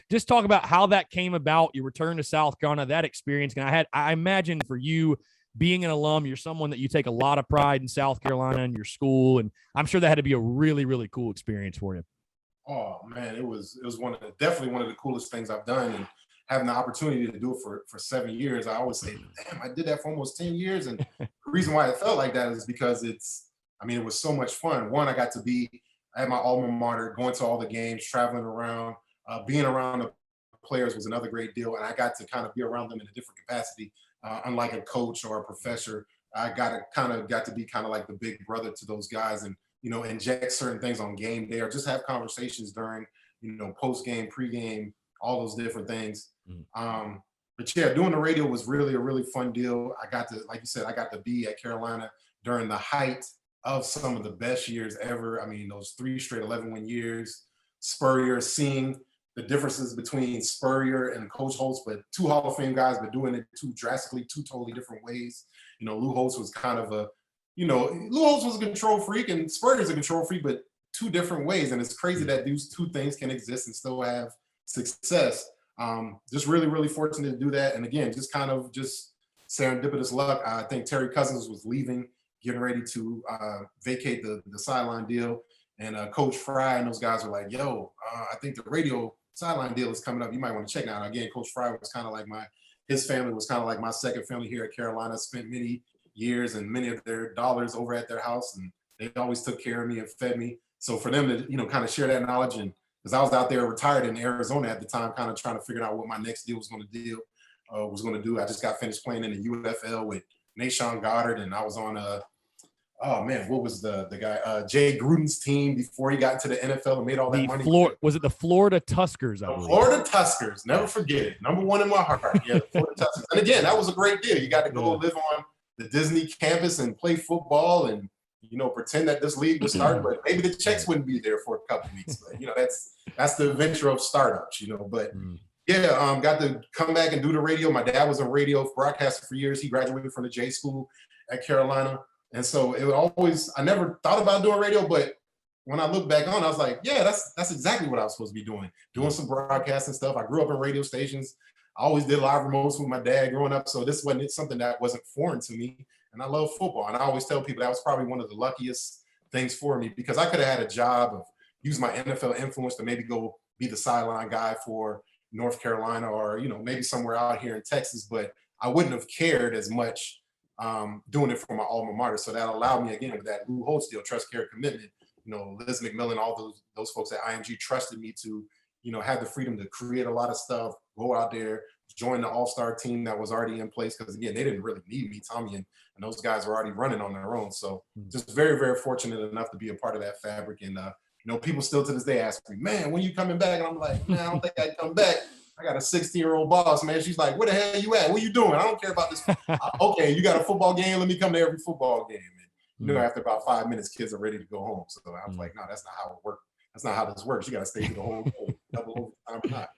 Just talk about how that came about, your return to South Carolina, that experience. And I imagine for you being an alum, you're someone that you take a lot of pride in South Carolina and your school. And I'm sure that had to be a really, really cool experience for you. Oh man, it was definitely one of the coolest things I've done, and having the opportunity to do it for 7 years. I always say, damn, I did that for almost 10 years. And the reason why it felt like that is because it was so much fun. One, I had my alma mater, going to all the games, traveling around, being around the players was another great deal. And I got to kind of be around them in a different capacity. Unlike a coach or a professor, I got to be kind of like the big brother to those guys, and inject certain things on game day, or just have conversations during, post game, pre game, all those different things. But yeah, doing the radio was really a really fun deal. I got to, like you said, I got to be at Carolina during the height of some of the best years ever. I mean, those 3 straight 11-win years, Spurrier, seeing the differences between Spurrier and Coach Holtz, but 2 Hall of Fame guys, but doing it 2 totally different ways. Lou Holtz was kind of Lou Holtz was a control freak and Spurrier's a control freak, but 2 different ways. And it's crazy that these 2 things can exist and still have success. Just really, really fortunate to do that. And again, just serendipitous luck. I think Terry Cousins was leaving, getting ready to vacate the sideline deal. And Coach Fry and those guys were like, yo, I think the radio sideline deal is coming up. You might want to check it out. Again, Coach Fry was kind of like his family was kind of like my second family here at Carolina. Spent many years and many of their dollars over at their house, and they always took care of me and fed me. So for them to, kind of share that knowledge, and because I was out there retired in Arizona at the time, kind of trying to figure out what my next deal was going to do. I just got finished playing in the UFL with Nashawn Goddard, and I was on what was the guy, Jay Gruden's team before he got into the NFL and made all that money. Was it the Florida Tuskers? The Florida Tuskers, never forget it. Number 1 in my heart. Yeah, the Florida Tuskers. And again, that was a great deal. You got to go live on the Disney campus and play football and, pretend that this league was starting, but maybe the checks wouldn't be there for a couple of weeks. But, that's the adventure of startups, but got to come back and do the radio. My dad was a radio broadcaster for years. He graduated from the J School at Carolina. And so I never thought about doing radio, but when I look back on, I was like, yeah, that's exactly what I was supposed to be doing some broadcasting stuff. I grew up in radio stations. I always did live remotes with my dad growing up. So this wasn't something that wasn't foreign to me. And I love football. And I always tell people that was probably one of the luckiest things for me, because I could have had a job of use my NFL influence to maybe go be the sideline guy for North Carolina or, maybe somewhere out here in Texas, but I wouldn't have cared as much doing it for my alma mater. So that allowed me, again, with that Lou Holtz deal, trust, care, commitment, Liz McMillan, all those folks at IMG trusted me to, have the freedom to create a lot of stuff, go out there, join the all-star team that was already in place. Because again, they didn't really need me. Tommy and those guys were already running on their own. So just very, very fortunate enough to be a part of that fabric. And, people still to this day ask me, man, when you coming back? And I'm like, man, I don't think I'd come back. I got a 16-year-old boss, man. She's like, where the hell you at? What you doing? I don't care about this. Okay, you got a football game? Let me come to every football game. And, after about 5 minutes, kids are ready to go home. So I was like, no, that's not how it works. That's not how this works. You got to stay through the whole game, double overtime or not.